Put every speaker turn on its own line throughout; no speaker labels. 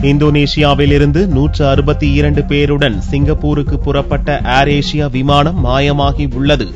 இந்தோனேஷியாவிலிருந்து 162 பேருடன் சிங்கப்பூருக்கு புறப்பட்ட ஏர் ஏசியா விமானம் மாயமாகி உள்ளது.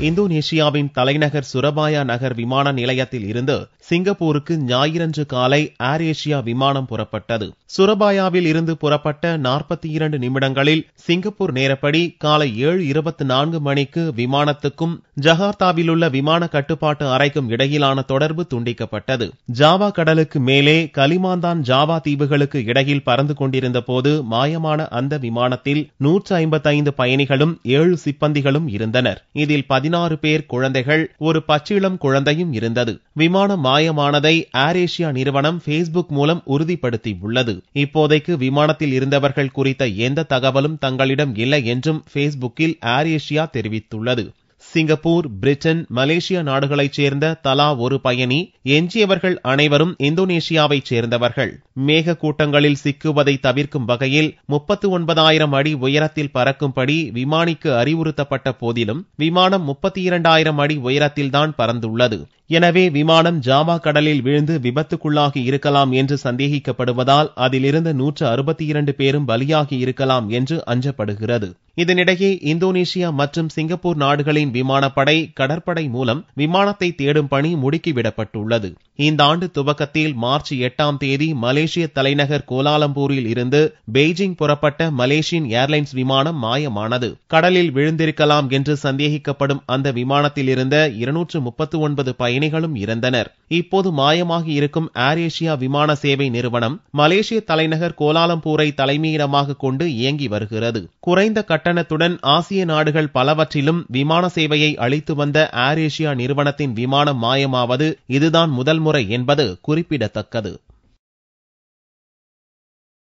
இந்தோனேஷியாவின் தலைநகர் சுரபாயா நகர் விமான நிலையத்தில் இருந்து சிங்கப்பூருக்கு ஞாயிறன்று காலை ஏர் ஏசியா விமானம் புறப்பட்டது. சுரபாயாவில் இருந்து புறப்பட்ட 42 நிமிடங்களில் சிங்கப்பூர் நேரப்படி காலை 7:24 மணிக்கு விமானத்துக்கும் ஜகார்த்தாவில் உள்ள விமான கட்டுப்பாட்டு அறைக்கும் இடையிலான தொடர்பு துண்டிக்கப்பட்டது. ஜாவா கடலுக்கு மேலே கலிமாந்தான் ஜாவா தீவுகளுக்கு இடையில் பறந்து கொண்டிருந்த போது மாயமான அந்த விமானத்தில் 155 பயணிகளும் 7 சிப்பந்திகளும் இருந்தனர். இதில் 16 பேர் குழந்தைகள், ஒரு பச்சிளம் குழந்தையும் இருந்தது. விமானம் மாயமானதை ஏர் ஏசியா நிறுவனம் Facebook மூலம் உறுதிப்படுத்தியுள்ளது. இப்போதைக்கு விமானத்தில் இருந்தவர்கள் குறித்த எந்த தகவலும் தங்களிடம் இல்லை என்றும் Facebookல் ஏர் ஏசியா தெரிவித்துள்ளது. சிங்கப்பூர், பிரிட்டன், மலேசியா நாடுகளைச் சேர்ந்த தலா ஒரு பயணி, எஞ்சியவர்கள் அனைவரும் இந்தோனேஷியாவைச் சேர்ந்தவர்கள். மேக கூட்டங்களில் சிக்குவதை தவிர்க்கும் வகையில் 39,000 அடி உயரத்தில் பறக்கும்படி விமானிக்கு அறிவுறுத்தப்பட்ட போதிலும் விமானம் 32,000 அடி உயரத்தில்தான் பறந்துள்ளது. எனவே விமானம் ஜாவா கடலில் விழுந்து விபத்துக்குள்ளாகி இருக்கலாம் என்று சந்தேகிக்கப்படுவதால் அதிலிருந்து 162 பேரும் பலியாகி இருக்கலாம் என்று அஞ்சப்படுகிறது. இதனிடையே இந்தோனேஷியா மற்றும் சிங்கப்பூர் நாடுகளின் விமானப்படை, கடற்படை மூலம் விமானத்தை தேடும் பணி முடுக்கிவிடப்பட்டுள்ளது. இந்த ஆண்டு துவக்கத்தில் மார்ச் 8ஆம் தேதி மலேசிய தலைநகர் கோலாலம்பூரில் இருந்து பெய்ஜிங் புறப்பட்ட மலேசியன் ஏர்லைன்ஸ் விமானம் மாயமானது. கடலில் விழுந்திருக்கலாம் என்று சந்தேகிக்கப்படும் அந்த விமானத்தில் இருந்த 239 பயணிகளும் இறந்தனர். இப்போது மாயமாகி இருக்கும் ஏர் ஏசியா விமான சேவை நிறுவனம் மலேசிய தலைநகர் கோலாலம்பூரை தலைமையிடமாக கொண்டு இயங்கி வருகிறது. குறைந்த கட்டணத்துடன் ஆசிய நாடுகள் பலவற்றிலும் விமான சேவையை அளித்து வந்த ஏர் ஏசியா நிறுவனத்தின் விமானம் மாயமாவது இதுதான் முதல் முறை என்பது குறிப்பிடத்தக்கது.